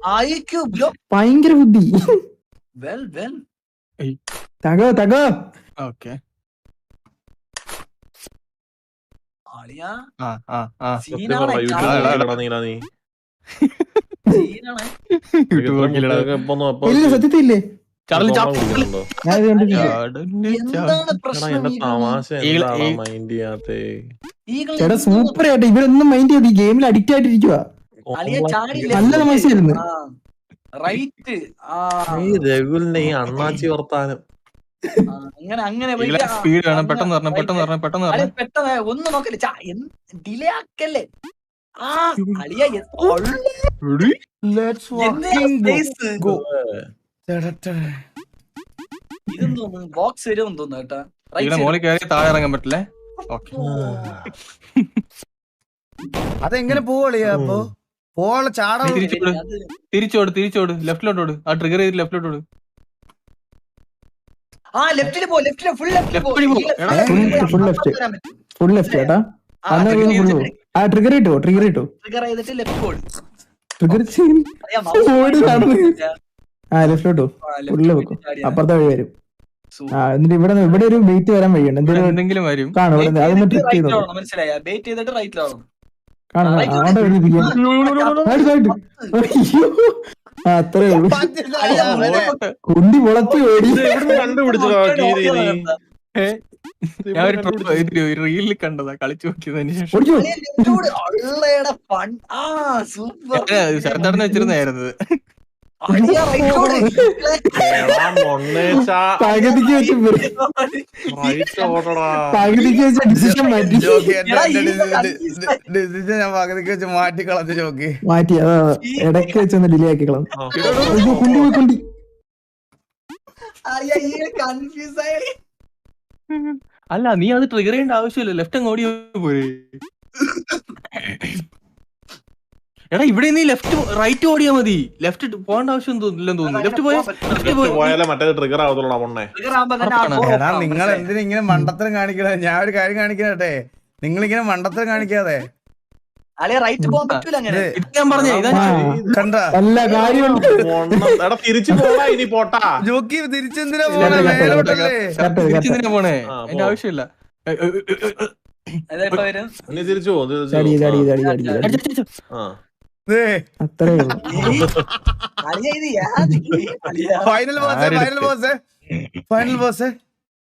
IQ bro. ഭയങ്കര ബുദ്ധി. Well. തകോ. Okay. ആളിയാ. സീനാണ്. ഇല്ല സത്യത്തില്ലേ ചേട്ടാ സൂപ്പർ ആയിട്ട് ഇവരൊന്നും മൈൻഡ് ചെയ്ത് ഈ ഗെയിമിൽ അഡിക്റ്റ് ആയിട്ടിരിക്കുക. നല്ല തമാശയായിരുന്നു. രഘുലിന്റെ ഈ അണ്ണാച്ചി വർത്താനം സ്പീഡ് വേണം. പെട്ടെന്ന് ഒന്നും നോക്കല്ലേ ഡിലേ ആക്കല്ലേ. ഇതെന്തോന്നു ബോക്സ് വരുമെന്ന് തോന്നുന്നു കേട്ടാ. മോളിൽ കയറി താഴെ ഇറങ്ങാൻ പറ്റില്ലേ? അതെങ്ങനെ പോവളിയാ? അപ്പൊ പോളെ ചാടാ തിരിച്ചോട് ലെഫ്റ്റിലോട്ടോട്. ആ ട്രിഗർ ചെയ്ത് ലെഫ്റ്റിലോട്ടോട്. ഫുൾ ലെഫ്റ്റ് ചേട്ടാ. ട്രിഗർ ഇട്ടോ ലെഫ്റ്റിലോട്ടോ ഫുള്ള് വെക്കും. അപ്പുറത്തെ വഴി വരും. എന്നിട്ട് ഇവിടെ ഒരു ബെയ്റ്റ് വരാൻ വഴിയുണ്ട്. എന്തെങ്കിലും വരും. കാണും അതൊന്ന് ട്രിക്ക് ചെയ്തോ. അത്രേ ഉള്ളൂ. കുണ്ടി മുളത്തി ഓടി. റീലിൽ കണ്ടതാ കളിച്ചു നോക്കിയതിന് ശേഷം ശരത്തേട്ടനെ വെച്ചിരുന്നായിരുന്നത്. പകുതിക്ക് വെച്ച് ഡിസിഷൻ മാറ്റി. മാറ്റി കളഞ്ഞു ചോക്കി മാറ്റി. അതാ ഇടയ്ക്ക് വെച്ചൊന്ന് ഡിലേ ആക്കി കളഞ്ഞു. കുണ്ടി അല്ല നീ അത് ട്രിഗർ ചെയ്യേണ്ട ആവശ്യമില്ല. ലെഫ്റ്റ് അങ്ങ് ഓടി പോരെ. എടാ ഇവിടെ നീ ലെഫ്റ്റ് റൈറ്റ് ഓടിയാ മതി. ലെഫ്റ്റ് പോകേണ്ട ആവശ്യം ഇല്ലെന്ന് തോന്നുന്നു. ലെഫ്റ്റ് പോയാലേ മറ്റേ ട്രിഗർ ആവത്തുള്ളൂ പൊണ്ണെ. എടാ നിങ്ങൾ എന്തിനാ ഇങ്ങനെ മണ്ടത്തരം കാണിക്കണേ? ഞാൻ ഒരു കാര്യം കാണിക്കട്ടെ. നിങ്ങളിങ്ങനെ മണ്ടത്തരം കാണിക്കാതെ തിരിച്ചു പോടാ. ഇനി പോട്ടാ ജോക്കി തിരിച്ചെന്തിനാ പോണേ? അതിന്റെ ആവശ്യമില്ല. തിരിച്ചു അത്രേ ഫൈനൽ ബോസ്